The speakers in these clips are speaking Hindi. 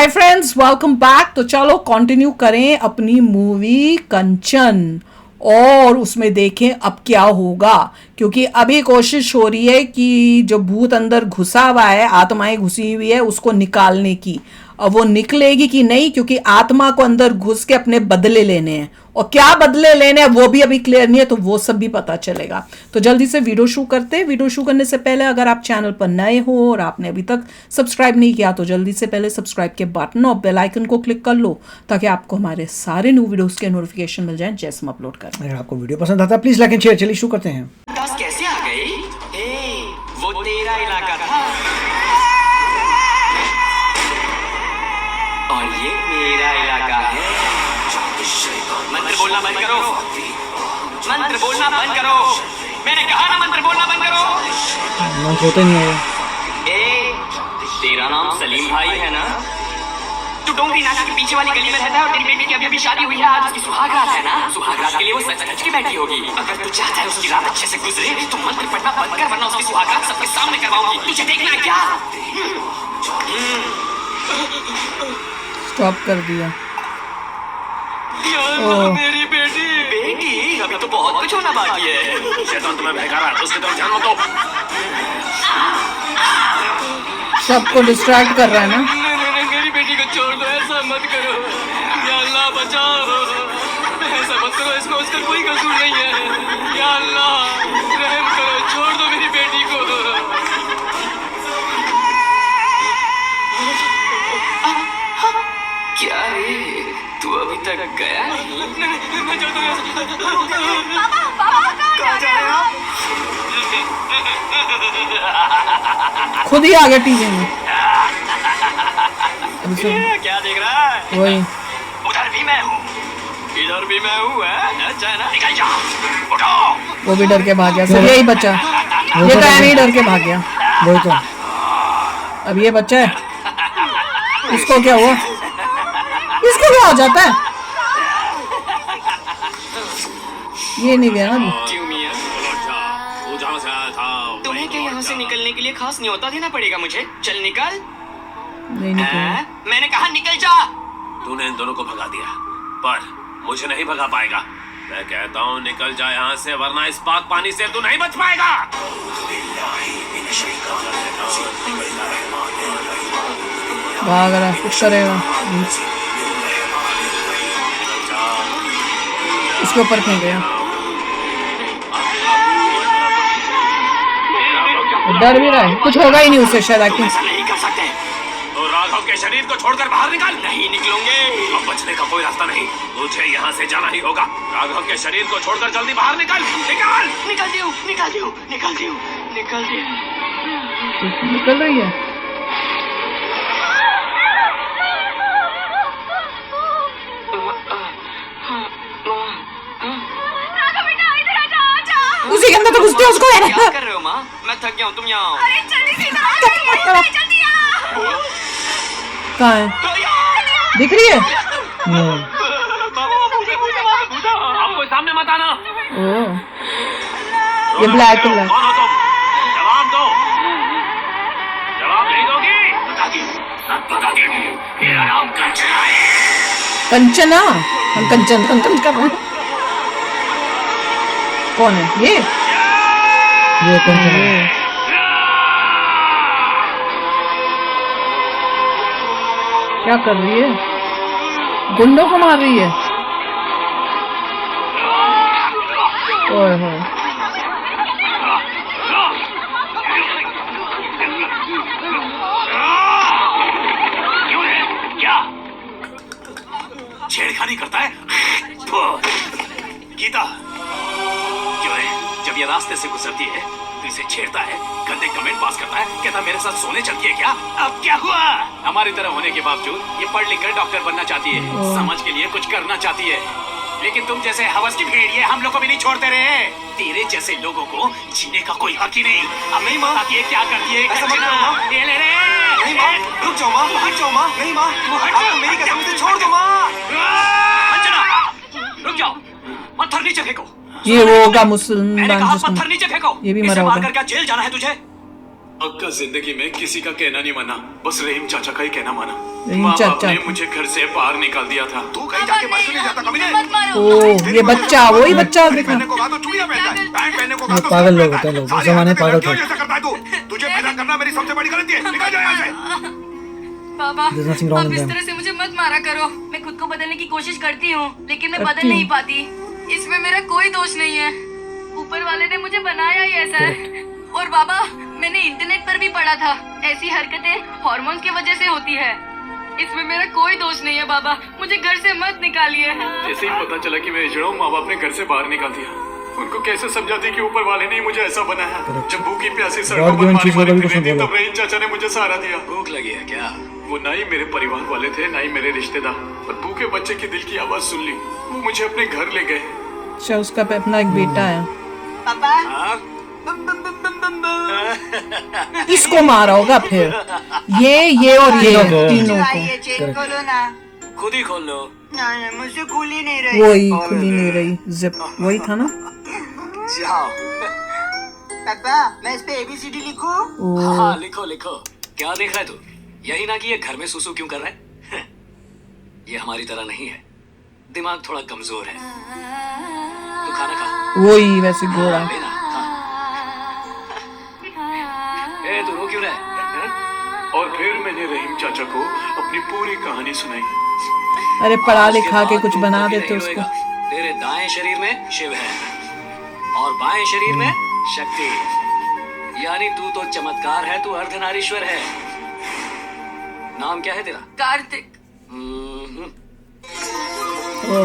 Hi friends, welcome back. तो चलो कंटिन्यू करें अपनी मूवी कंचन और उसमें देखें अब क्या होगा, क्योंकि अभी कोशिश हो रही है कि जो भूत अंदर घुसा हुआ है, आत्माएं घुसी हुई है, उसको निकालने की। अब वो निकलेगी कि नहीं, क्योंकि आत्मा को अंदर घुस के अपने बदले लेने हैं, और क्या बदले लेने हैं वो भी अभी क्लियर नहीं है, तो वो सब भी पता चलेगा। तो जल्दी से वीडियो शुरू करते हैं। वीडियो शुरू करने से पहले अगर आप चैनल पर नए हो और आपने अभी तक सब्सक्राइब नहीं किया तो जल्दी से पहले सब्सक्राइब के बटन और बेल आइकन को क्लिक कर लो, ताकि आपको हमारे सारे न्यू वीडियोस के नोटिफिकेशन मिल जाएं जैसे हम अपलोड करें। अगर आपको वीडियो पसंद आता है प्लीज लाइक एंड शेयर। चलिए शुरू करते हैं। कैसे आ गई? वो तेरा इलाका था और ये मेरा इलाका है। मंत्र बोलना बंद करो, मंत्र बोलना बंद करो। मैंने कहा ना मंत्र बोलना बंद करो। मंत्र होते नहीं है। तेरा नाम सलीम भाई है ना? तू डोंगरी नाला के पीछे वाली गली में रहता है और तेरी बेटी की अभी अभी शादी हुई है। आज उसकी सुहाग रात है ना? सुहाग रात के लिए वो सच की बैठी होगी। अगर तू चाहता है उसकी रात अच्छे से गुजरे तो मंत्र पढ़ना बंद कर, वरना उसकी सुहाग रात सबके सामने करवाऊंगी। तुझे देखना है क्या? स्टॉप कर दिया। मेरी बेटी अभी तो बहुत कुछ होना बाकी है। शैतान तुम्हें बहका रहा है, उसके तरफ ध्यान मत दो। सबको डिस्ट्रैक्ट कर रहा है ना। मेरी बेटी को छोड़ दो, ऐसा मत करो। या अल्लाह बचाओ, ऐसा मत करो। इसको उसका कोई कसूर नहीं है। या अल्लाह रहम करो, छोड़ दो मेरी बेटी को। क्या रे, तू अभी तक गया नहीं? मैं जाता हूँ। कहाँ जा रहे हो आप? खुद ही आ गया टीवी में। क्या देख रहा है? वही उधर भी मैं हूँ, इधर भी मैं हूँ। अच्छा है ना? निकल जा, उठो। वो भी डर के भाग गया। सब यही बच्चा, ये तो नहीं डर के भाग गया। वही तो। अब ये बच्चा है, इसको क्या हुआ? इसको क्या हो जाता है? ये नहीं गया ना। क्यों मियां? तू जहाँ से आया था तुम्हें क्या यहाँ से निकलने के लिए खास न्योता देना पड़ेगा मुझे? चल निकल। नहीं निकला। मैंने कहा निकल जा। तूने इन दोनों को भगा दिया, पर मुझे नहीं भगा पाएगा। मैं कहता हूँ निकल जा यहाँ से, वरना इस पाक पानी से तू नहीं बच पाएगा। भाग रहा, कुछ करेगा। इसके ऊपर फेंक गया। डर भी रहा है, कुछ होगा ही नहीं उससे शायद। ऐसा नहीं कर सकते। तो राघव के शरीर को छोड़कर बाहर निकल। नहीं निकलूंगे। अब बचने का कोई रास्ता नहीं, तुझे यहाँ से जाना ही होगा। राघव के शरीर को छोड़कर जल्दी बाहर निकल। निकल, निकल दियो, निकल दियो, निकल दियो, निकल दियो। निकल रही है। उसी के अंदर तो घुसते उसको। क्या कर रहे हो माँ? मैं थक गया हूँ, तुम यहाँ आओ। कहाँ है? दिख रही है? अब कोई सामने मत आना। ओह, ये ब्लैक कौन ब्लैक। हो तुम? जवाब दो। जवाब नहीं दोगी? बता दी। मेरा नाम कंचना है। कंचना? हम कंचन कंचन कर रहे हैं। कौन है ये? कंचन है। क्या कर रही है? गुंडों को मार रही है। ओए होए। क्या छेड़खानी करता है? गीता क्यों है? जब ये रास्ते से गुजरती है तो इसे छेड़ता है, गंदे कमेंट पास करता है, कहता मेरे साथ सोने चलती है क्या? अब क्या हुआ? हमारी तरह होने के बावजूद ये पढ़ लिख कर डॉक्टर बनना चाहती है, समाज के लिए कुछ करना चाहती है। लेकिन तुम जैसे हवस की भेड़िए हम लोग को भी नहीं छोड़ते रहे। तेरे जैसे लोगों को जीने का कोई हक ही नहीं। अब नहीं माँ, ये क्या करती है? ये ले रे। नहीं माँ, रुक जाओ माँ, हट जाओ माँ। नहीं माँ, आपको मेरी कसम से छोड़ दो माँ। रुक जाओ, पत्थर नीचे फेंको। ये वो होगा मैंने मुसलमान कहा जिसमें पत्थर नीचे फेंको। ये भी इसे मरा होगा। मारकर क्या जेल जाना है तुझे? अक्का जिंदगी में किसी का कहना नहीं माना, बस रहीम चाचा का ही कहना माना। रहीम माँ बाप चाचा ने का। मुझे घर से बाहर निकाल दिया था। तू कहीं जाके मर नहीं जाता कभी ओ ये बच्चा, वही बच्चा देखा। पहनने को कहा तो चूड़ियां पहनता है, पैंट पहनने को कहा ये तो पागल शर्ट लोग पहनता होते हैं है। लोग, साले इस जमाने हाथ में पागल क्यों थे। ऐसा करता है तू? तुझे पैदा करना मेरी सबसे बड़ी गलती है। निकल जा यहाँ से। बाबा There's nothing wrong आप with इस them. तरह से मुझे मत मारा करो। मैं खुद को बदलने की कोशिश करती हूँ, लेकिन मैं करती बदल नहीं हूँ। पाती। इसमें मेरा कोई दोष नहीं है, ऊपर वाले ने मुझे बनाया ही ऐसा है। और बाबा मैंने इंटरनेट पर भी पढ़ा था, ऐसी हरकतें हार्मोन्स की वजह से होती है। इसमें मेरा कोई दोष नहीं है बाबा, मुझे घर से मत निकालिए। जैसे ही पता चला कि मैं हिजड़ा हूँ, माँ बाप ने घर से बाहर निकाल दिया। उनको कैसे समझाती कि ऊपर वाले ने ही मुझे ऐसा बनाया। जब भूखी प्यासी सड़कों God पर given मारी चीज़ को मारी कभी कुछ फिरती नहीं थी, बोला। तब रहीम चाचा ने मुझे सहारा दिया। भूख लगी है क्या? वो ना ही मेरे परिवार वाले थे, ना ही मेरे रिश्तेदार, पर भूखे बच्चे की दिल की आवाज सुन ली। वो मुझे अपने घर ले गए। अच्छा उसका अपना एक बेटा है। पापा हाँ? इसको मारा होगा फिर, ये और ये तीनों को। तीनों को। ये चेन खोलो ना। खुद ही खोल लो। नहीं, मुझसे खुल ही नहीं रही। वही खुली नहीं रही, जिप वही था ना। जाओ। पापा मैं इस पे ABCD लिखूं? ओ हाँ लिखो लिखो। क्या देख रहा है तू? यही ना कि ये घर में सुसु क्यों कर रहा है? ये हमारी तरह नहीं है, दिमाग थोड़ा कमजोर है। तू खाना खा। वही वैसे गोरा। लेना, हाँ। ए तू रो क्यों रहा है? और फिर मैंने रहीम चाचा को अपनी पूरी कहानी सुनाई। अरे पढ़ा उसके लिखा के बाद कुछ तू बना कभी देते नहीं उसको। रोएगा। तेरे दाएं शरीर में शिव है और बाएं शरीर में शक्ति, यानी तू तो चमत्कार है, तू अर्धनारीश्वर है। नाम क्या है तेरा? कार्तिक। हम्म, ओ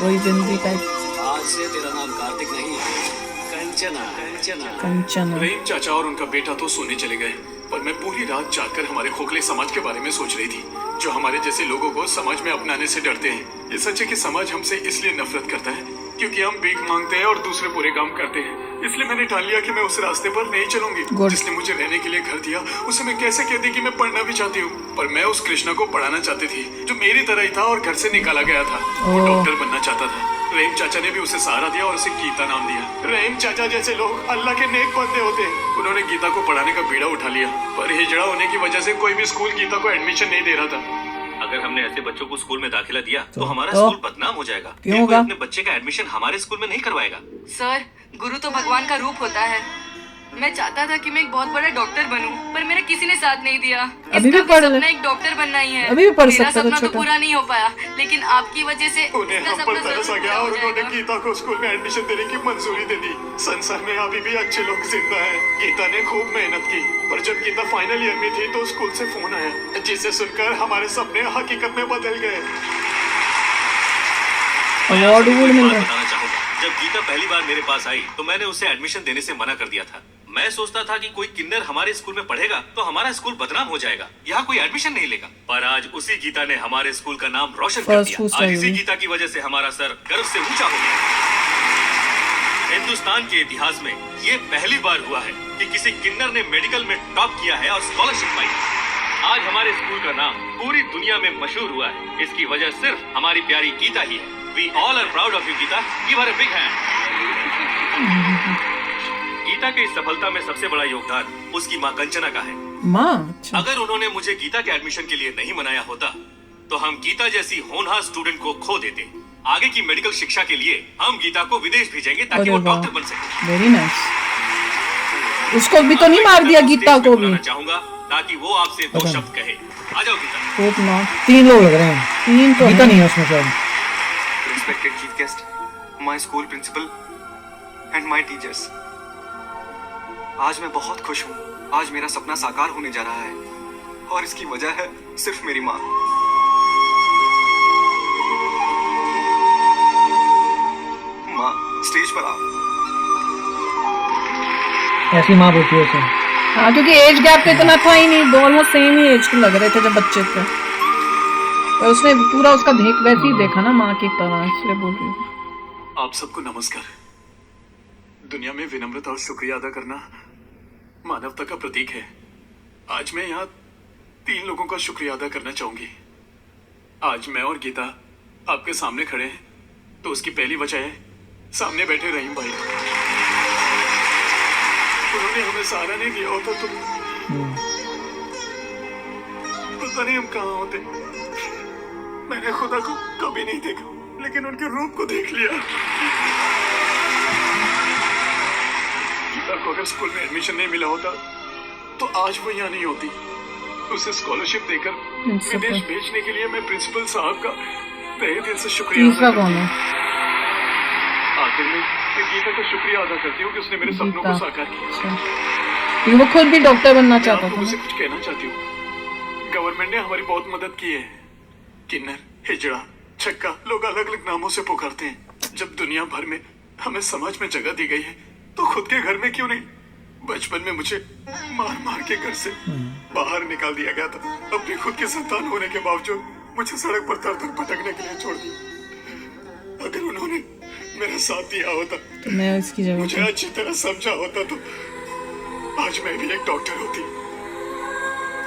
वही बिंदी टाइप। आज से तेरा नाम कार्तिक नहीं है, कंचना। कंचना। कंचन। रहीम चाचा और उनका बेटा तो सोने चले गए, पर मैं पूरी रात जागकर हमारे खोखले समाज के बारे में सोच रही थी, जो हमारे जैसे लोगों को समाज में अपनाने से डरते हैं। ये सच है कि समाज हमसे इसलिए नफरत करता है क्योंकि हम भीख मांगते हैं और दूसरे पूरे काम करते हैं। इसलिए मैंने ठान लिया कि मैं उस रास्ते पर नहीं चलूंगी। Good. जिसने मुझे रहने के लिए घर दिया, उसे मैं कैसे कह दी कि मैं पढ़ना भी चाहती हूँ। पर मैं उस कृष्णा को पढ़ाना चाहती थी जो मेरी तरह ही था और घर से निकाला गया था। वो ओह। डॉक्टर बनना चाहता था। रहीम चाचा ने भी उसे सहारा दिया और उसे गीता नाम दिया। रहीम चाचा जैसे लोग अल्लाह के नेक बंदे होते हैं। उन्होंने गीता को पढ़ाने का बीड़ा उठा लिया, पर हिजड़ा होने की वजह से कोई भी स्कूल गीता को एडमिशन नहीं दे रहा था। अगर हमने ऐसे बच्चों को स्कूल में दाखिला दिया तो हमारा तो? स्कूल बदनाम हो जाएगा। क्यों फिर कोई होगा? अपने बच्चे का एडमिशन हमारे स्कूल में नहीं करवाएगा। सर गुरु तो भगवान का रूप होता है। मैं चाहता था कि मैं एक बहुत बड़ा डॉक्टर बनूं, पर मेरा किसी ने साथ नहीं दिया। अभी भी इसका पढ़ ले। सपना एक डॉक्टर बनना ही है। अभी भी पढ़ मेरा सकता था सपना तो छोटा। पूरा नहीं हो पाया, लेकिन आपकी वजह से उन्हें इसका हम सपना पर तरस आ जरूर गया पूरा और हो उन्होंने जाएगा। गीता को स्कूल में एडमिशन देने की मंजूरी दे दी। संसार में अभी भी अच्छे लोग जिंदा हैं। गीता ने खूब मेहनत की, पर जब गीता फाइनल ईयर में थी तो स्कूल से फोन आया, जिसे सुनकर हमारे सपने हकीकत में बदल गए। अवार्ड वुड मिल बात रहा है। बताना चाहूंगा, जब गीता पहली बार मेरे पास आई तो मैंने उसे एडमिशन देने से मना कर दिया था। मैं सोचता था कि कोई किन्नर हमारे स्कूल में पढ़ेगा तो हमारा स्कूल बदनाम हो जाएगा, यहाँ कोई एडमिशन नहीं लेगा। पर आज उसी गीता ने हमारे स्कूल का नाम रोशन कर First दिया। who's आज telling इसी me? गीता की वजह से हमारा सर गर्व से ऊंचा हो गया। हिंदुस्तान के इतिहास में ये पहली बार हुआ है कि किसी किन्नर ने मेडिकल में टॉप किया है और स्कॉलरशिप पाई। आज हमारे स्कूल का नाम पूरी दुनिया में मशहूर हुआ है। इसकी वजह सिर्फ हमारी प्यारी गीता ही है। We all are proud of you, Gita. Give her a big hand. Gita की इस सफलता में सबसे बड़ा योगदान उसकी माँ कंचना का है। माँ अच्छा। अगर उन्होंने मुझे गीता के एडमिशन के लिए नहीं मनाया होता तो हम गीता जैसी होनहार स्टूडेंट को खो देते। आगे की मेडिकल शिक्षा के लिए हम गीता को विदेश भेजेंगे ताकि अरे वो वाह, डॉक्टर बन सके। Very nice. उसको भी तो नहीं मार दिया गीता को भी। चाहूंगा ताकि वो आपसे दो पता शब्द कहे। आ जाओ गीता। Hope not. 3 लोग लग रहे हैं। 3 तो गीता है। नहीं है उसमें शायद। Respected chief guest, my school principal and my teachers. आज मैं बहुत खुश हूँ। आज मेरा सपना साकार होने जा रहा है और इसकी वजह है सिर्फ मेरी माँ। माँ स्टेज पर आओ। ऐसी माँ बोलती है उसे। हाँ क्योंकि एज गैप तो इतना था ही नहीं, दो ऑलमोस्ट सेम ही एज के लग रहे थे जब बच्चे थे। और उसने पूरा उसका वैसे ही देखा ना माँ की तरह, इसलिए बोल रही हूँ। आप सबको नमस्कार। दुनिया में विनम्रता और शुक्रिया अदा करना मानवता का प्रतीक है। आज मैं यहाँ 3 लोगों का शुक्रिया अदा करना चाहूंगी। आज मैं और गीता आपके सामने खड़े हैं तो उसकी पहली वजह है सामने बैठे रहीम भाई। उन्होंने हमें सहारा नहीं दिया होता तो पता नहीं हम कहाँ होते। मैंने खुदा को कभी नहीं देखा, लेकिन उनके रूप को देख लिया। गीता को अगर स्कूल में एडमिशन नहीं मिला होता तो आज वो यहाँ नहीं होती। उसे स्कॉलरशिप देकर विदेश भेजने के लिए मैं प्रिंसिपल साहब का तहे दिल से शुक्रिया तीसरा अदा कौन करती है? हूँ। आखिर में मैं गीता का शुक्रिया अदा करती हूँ कि उसने मेरे सपनों को साकार किया। अच्छा, क्योंकि वो खुद भी डॉक्टर बनना मैं चाहता आपको था मुझसे ना। कुछ कहना चाहती हूँ। गवर्नमेंट ने हमारी बहुत मदद की है। किन्नर, हिजड़ा, छक्का लोग अलग अलग नामों से पुकारते हैं। जब दुनिया भर में हमें समाज में जगह दी गई है तो खुद के घर में क्यों नहीं? बचपन में मुझे मार मार के घर से बाहर निकाल दिया गया था। अपनी खुद की संतान होने के बावजूद मुझे सड़क पर दर दर भटकने के लिए छोड़ दिया। अगर उन्होंने मेरा साथ दिया होता, तो मैं इसकी जगह मुझे अच्छी तरह समझा होता तो आज मैं भी एक डॉक्टर होती।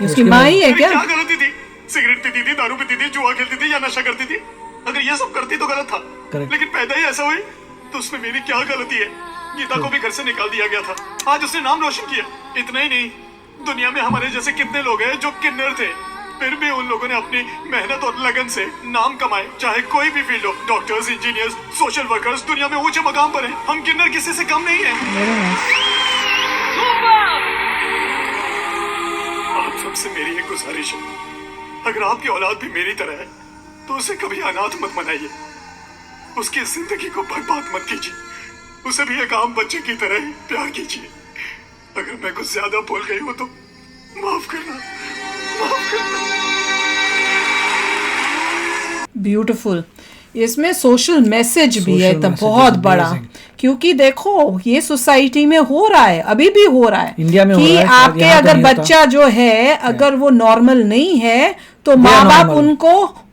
उसकी माँ ही है मेरी क्या? क्या गलती थी? सिगरेट पीती थी, दारू पीती थी, जुआ खेलती थी या नशा करती थी? अगर ये सब करती तो गलत था। Correct. लेकिन पैदा ही ऐसा हुई तो उसमें मेरी क्या गलती है? गीता को भी घर से निकाल दिया गया था, आज उसने नाम रोशन किया। इतना ही नहीं, दुनिया में हमारे जैसे कितने लोग हैं जो किन्नर थे, फिर भी उन लोगों ने अपनी मेहनत और लगन से नाम कमाए। चाहे कोई भी फील्ड हो, डॉक्टर्स, इंजीनियर्स, सोशल वर्कर्स, दुनिया में ऊंचे मकाम पर हैं। हम किन्नर किसी से कम नहीं है। आप सबसे मेरी एक गुजारिश है, अगर आपकी औलाद भी मेरी तरह है तो उसे कभी अनाथ मत बनाइए। उसकी जिंदगी को बर्बाद मत कीजिए। उसे भी एक आम बच्चे की तरह ही प्यार कीजिए। अगर मैं कुछ ज्यादा बोल गई हूं तो माफ करना, माफ करना। ब्यूटीफुल। इसमें सोशल मैसेज भी है Social तो message बहुत is बड़ा, amazing. क्योंकि देखो ये सोसाइटी में हो रहा है, अभी भी हो रहा है इंडिया में हो कि रहा है, शायद आपके यहाँ तो अगर नहीं होता। बच्चा जो है अगर वो नॉर्मल नहीं है तो माँ बाप normal.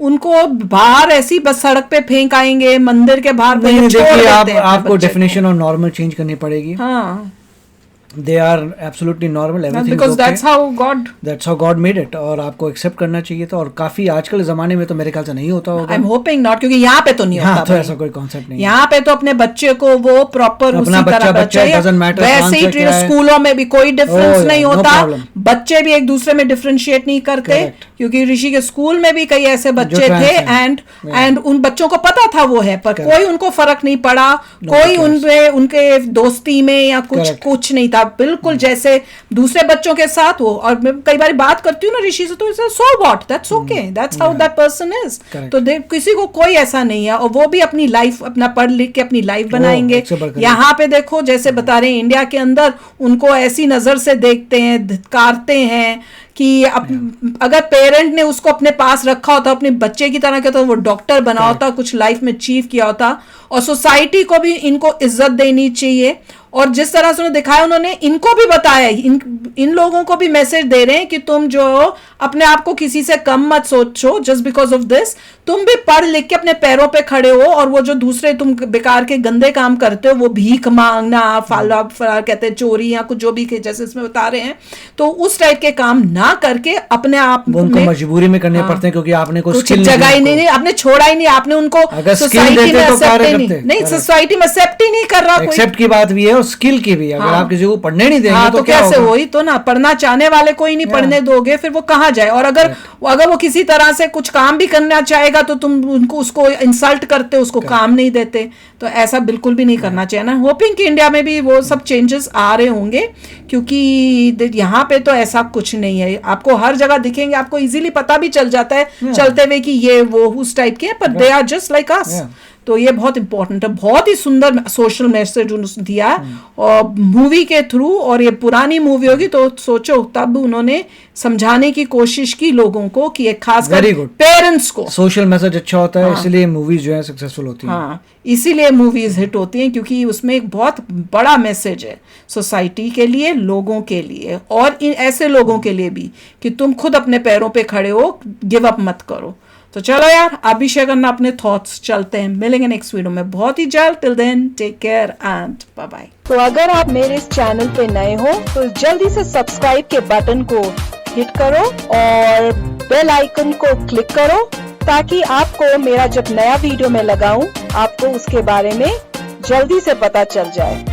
उनको बाहर ऐसी बस सड़क पे फेंक आएंगे, मंदिर के बाहर नहीं, छोड़ देखिए देते आप हैं अपने आपको बच्चे को। डेफिनेशन ऑफ नॉर्मल चेंज करनी पड़ेगी। हाँ, they are absolutely normal, everything because that's how God made it, और आपको एक्सेप्ट करना चाहिए। तो और काफी आजकल जमाने में तो मेरे ख्याल से नहीं होता होगा। आई एम होपिंग नॉट, क्योंकि यहाँ पे तो नहीं यहाँ होता तो भाई। ऐसा कोई कॉन्सेप्ट नहीं है। यहाँ पे तो अपने बच्चे को वो प्रॉपर उसी अपना तरह का बच्चा, doesn't matter वैसे कौन ही सा क्या है। स्कूलों में भी कोई डिफरेंस Oh, नहीं yeah, no होता। problem. बच्चे भी एक दूसरे में डिफरेंशिएट नहीं करते। Correct. क्योंकि ऋषि के स्कूल में भी कई ऐसे बच्चे trans थे हैं। एंड उन बच्चों को पता था वो है, पर Correct. कोई उनको फर्क नहीं पड़ा, कोई उनमें उनके दोस्ती में या Correct. कुछ नहीं था, बिल्कुल जैसे दूसरे बच्चों के साथ वो। और मैं कई बार बात करती हूँ ना ऋषि से, तो so what, that's okay, that's how that person is. Correct. तो किसी को कोई ऐसा नहीं है, और वो भी अपनी लाइफ अपना पढ़ लिख के अपनी लाइफ बनाएंगे। इससे बढ़कर यहाँ पे देखो जैसे बता रहे हैं, इंडिया के अंदर उनको ऐसी नजर से देखते हैं, धिक्कारते हैं कि अगर पेरेंट ने उसको अपने पास रखा होता, अपने बच्चे की तरह के, तो वो डॉक्टर बना होता, कुछ लाइफ में अचीव किया होता। और सोसाइटी को भी इनको इज्जत देनी चाहिए। और जिस तरह से उन्होंने दिखाया, उन्होंने इनको भी बताया, इन लोगों को भी मैसेज दे रहे हैं कि तुम जो अपने आप को किसी से कम मत सोचो जस्ट बिकॉज ऑफ दिस। तुम भी पढ़ लिख के अपने पैरों पे खड़े हो, और वो जो दूसरे तुम बेकार के गंदे काम करते हो, वो भीख मांगना, फाला कहते हैं चोरी या कुछ जो भी जैसे इसमें बता रहे हैं, तो उस टाइप के काम ना करके अपने आप उनको मजबूरी में करने पड़ते हैं, क्योंकि आपने कुछ जगह ही नहीं, आपने छोड़ा ही नहीं, आपने उनको सोसाइटी में एक्सेप्ट नहीं, सोसाइटी में एक्सेप्ट ही नहीं कर रहा। एक्सेप्ट की बात भी है और स्किल की भी। अगर आप किसी को पढ़ने नहीं देंगे तो कैसे? वही तो ना, पढ़ना चाहने वाले को ही नहीं पढ़ने दोगे, फिर वो कहाँ जाए? और अगर वो किसी तरह से कुछ काम भी करना चाहेगा तो तुम उसको इंसल्ट करते, उसको काम नहीं देते। तो ऐसा बिल्कुल भी नहीं करना चाहिए ना। होपिंग कि इंडिया में भी वो सब चेंजेस आ रहे होंगे, क्योंकि यहाँ पे तो ऐसा कुछ नहीं है। आपको हर जगह दिखेंगे, आपको इजीली पता भी चल जाता है चलते हुए कि ये वो उस टाइप के हैं, पर they are just like us. तो ये बहुत इंपॉर्टेंट है, बहुत ही सुंदर सोशल मैसेज उन्होंने दिया और मूवी के थ्रू। और ये पुरानी मूवी होगी तो सोचो, तब उन्होंने समझाने की कोशिश की लोगों को कि एक खासकर पेरेंट्स को सोशल मैसेज अच्छा होता है, इसलिए मूवीज जो है सक्सेसफुल होती हैं। हाँ, इसीलिए मूवीज हिट होती हैं, क्योंकि उसमें एक बहुत बड़ा मैसेज है सोसाइटी के लिए, लोगों के लिए, और इन ऐसे लोगों के लिए भी कि तुम खुद अपने पैरों पे खड़े हो, गिव अप मत करो। तो चलो यार, आप भी शेयर करना अपने थॉट्स। चलते हैं, मिलेंगे नेक्स्ट वीडियो में बहुत ही जल्द। Till then take care and bye bye. तो अगर आप मेरे इस चैनल पे नए हो तो जल्दी से सब्सक्राइब के बटन को हिट करो और बेल आइकन को क्लिक करो, ताकि आपको मेरा जब नया वीडियो मैं लगाऊं आपको उसके बारे में जल्दी से पता चल जाए।